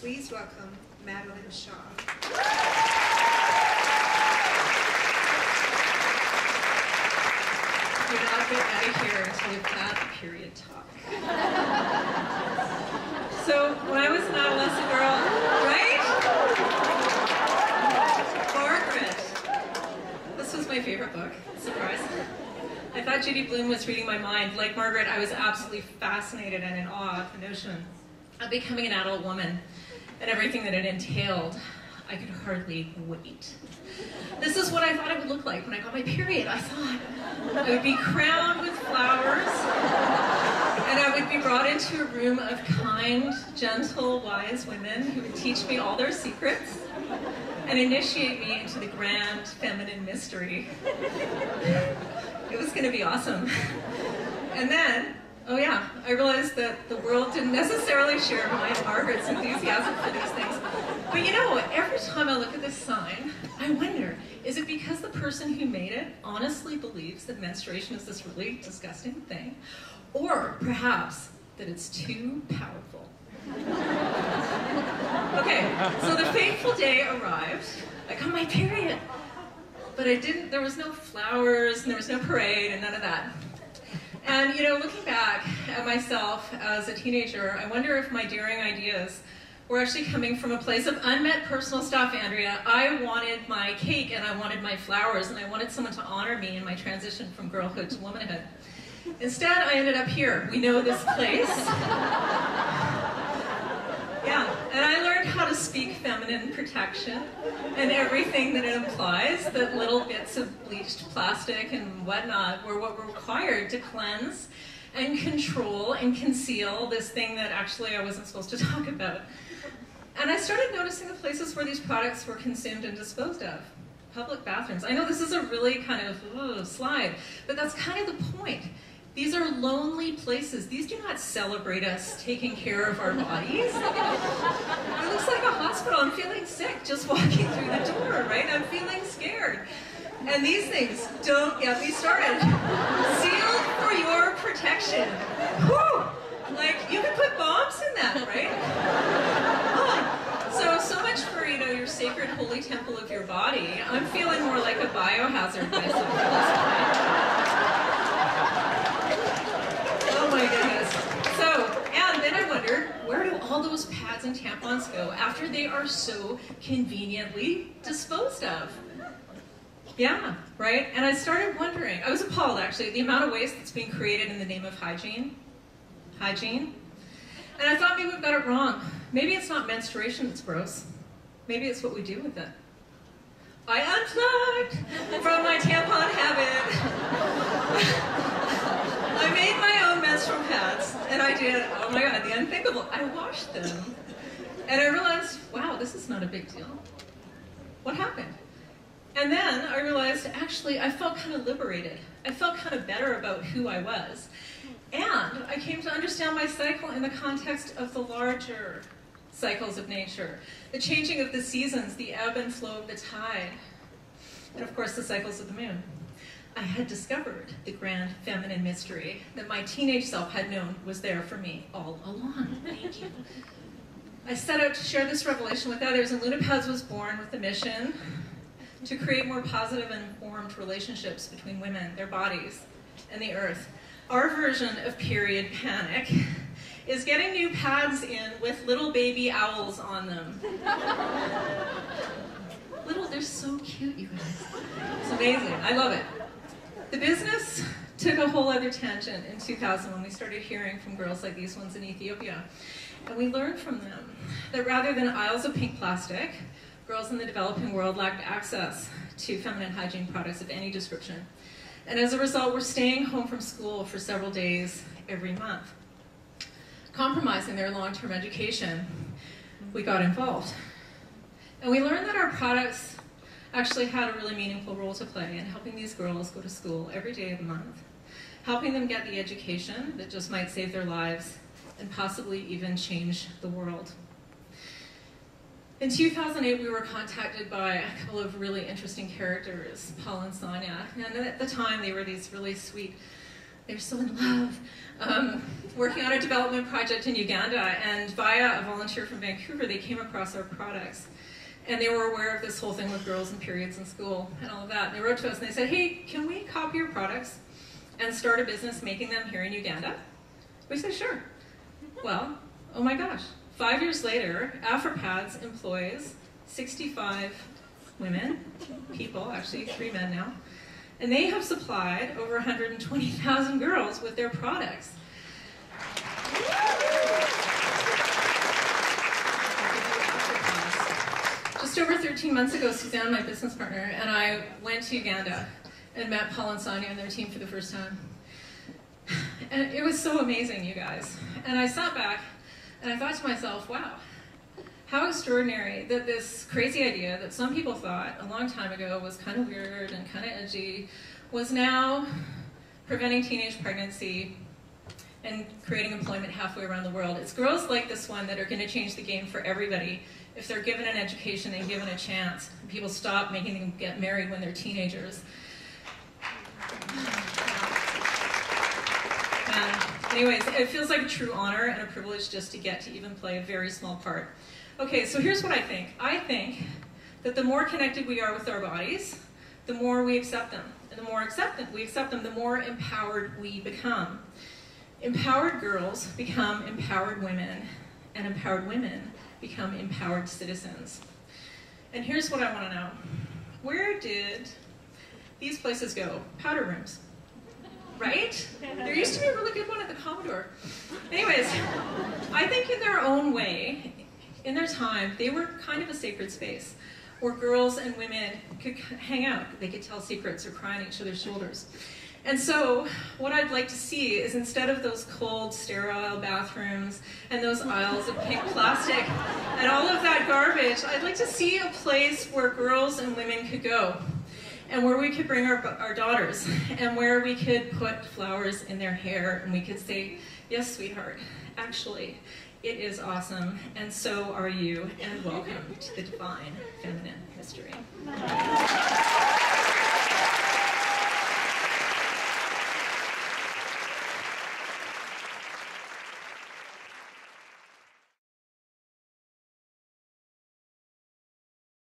Please welcome Madeleine Shaw. Do not get out of here until we've had a period talk. So, when I was an adolescent girl, right? Margaret. This was my favorite book. Surprise. I thought Judy Blume was reading my mind. Like Margaret, I was absolutely fascinated and in awe of the notion of becoming an adult woman and everything that it entailed. I could hardly wait. This is what I thought it would look like when I got my period. I thought I would be crowned with flowers, and I would be brought into a room of kind, gentle, wise women who would teach me all their secrets and initiate me into the grand feminine mystery. It was going to be awesome. And then, oh yeah, I realized that the world didn't necessarily share my and Margaret's enthusiasm for these things. But you know, every time I look at this sign, I wonder, is it because the person who made it honestly believes that menstruation is this really disgusting thing? Or perhaps that it's too powerful? Okay, so the fateful day arrived. I got my period. But there was no flowers, and there was no parade, and none of that. And you know, looking back at myself as a teenager, I wonder if my daring ideas were actually coming from a place of unmet personal stuff, Andrea. I wanted my cake, and I wanted my flowers, and I wanted someone to honor me in my transition from girlhood to womanhood. Instead, I ended up here. We know this place. Yeah, and I learned how to speak feminine protection and everything that it implies, that little bits of bleached plastic and whatnot were what were required to cleanse and control and conceal this thing that actually I wasn't supposed to talk about. And I started noticing the places where these products were consumed and disposed of. Public bathrooms. I know this is a really kind of slide, but that's kind of the point. These are lonely places. These do not celebrate us taking care of our bodies. It looks like a hospital. I'm feeling sick just walking through the door, right? I'm feeling scared. And these things don't get me started. Sealed for your protection. Whew! Like, you could put bombs in that, right? Oh. So much for, you know, your sacred holy temple of your body. I'm feeling more like a biohazard myself at this point. Oh my goodness. So, and then I wondered, where do all those pads and tampons go after they are so conveniently disposed of? Yeah, right? And I started wondering, I was appalled actually, at the amount of waste that's being created in the name of hygiene. Hygiene. And I thought maybe we've got it wrong. Maybe it's not menstruation that's gross. Maybe it's what we do with it. I unplugged from my tampon habit. I made my own menstrual pads, and I did, oh my God, the unthinkable. I washed them, and I realized, wow, this is not a big deal. What happened? And then I realized, actually, I felt kind of liberated. I felt kind of better about who I was. And I came to understand my cycle in the context of the larger cycles of nature. The changing of the seasons, the ebb and flow of the tide, and of course the cycles of the moon. I had discovered the grand feminine mystery that my teenage self had known was there for me all along. Thank you. I set out to share this revelation with others, and Lunapads was born with the mission to create more positive and informed relationships between women, their bodies, and the earth. Our version of period panic is getting new pads in with little baby owls on them. They're so cute, you guys. It's amazing, I love it. The business took a whole other tangent in 2000 when we started hearing from girls like these ones in Ethiopia. And we learned from them that rather than aisles of pink plastic, girls in the developing world lacked access to feminine hygiene products of any description. And as a result, we're staying home from school for several days every month. Compromising their long-term education, we got involved. And we learned that our products actually had a really meaningful role to play in helping these girls go to school every day of the month, helping them get the education that just might save their lives and possibly even change the world. In 2008, we were contacted by a couple of really interesting characters, Paul and Sonia, and at the time they were these really sweet They're so in love. Working on a development project in Uganda, and via a volunteer from Vancouver, they came across our products. And they were aware of this whole thing with girls and periods in school and all of that. And they wrote to us and they said, hey, can we copy your products and start a business making them here in Uganda? We said, sure. Well, oh my gosh. 5 years later, AfroPads employs 65 women, people, actually 3 men now, and they have supplied over 120,000 girls with their products. Just over 13 months ago, Suzanne, my business partner, and I went to Uganda and met Paul and Sonia and their team for the first time. And it was so amazing, you guys. And I sat back and I thought to myself, wow, how extraordinary that this crazy idea that some people thought a long time ago was kind of weird and kind of edgy was now preventing teenage pregnancy and creating employment halfway around the world. It's girls like this one that are going to change the game for everybody if they're given an education and given a chance. And people stop making them get married when they're teenagers. Anyways, it feels like a true honor and a privilege just to get to even play a very small part. Okay, so here's what I think. I think that the more connected we are with our bodies, the more we accept them. And the more we accept them, the more empowered we become. Empowered girls become empowered women, and empowered women become empowered citizens. And here's what I want to know. Where did these places go? Powder rooms. Right? There used to be a really good one at the Commodore. Anyways, I think in their own way, in their time, they were kind of a sacred space where girls and women could hang out. They could tell secrets or cry on each other's shoulders. And so what I'd like to see is, instead of those cold, sterile bathrooms and those aisles of pink plastic and all of that garbage, I'd like to see a place where girls and women could go, and where we could bring our daughters, and where we could put flowers in their hair, and we could say, yes, sweetheart, actually, it is awesome, and so are you, and welcome to the divine feminine mystery.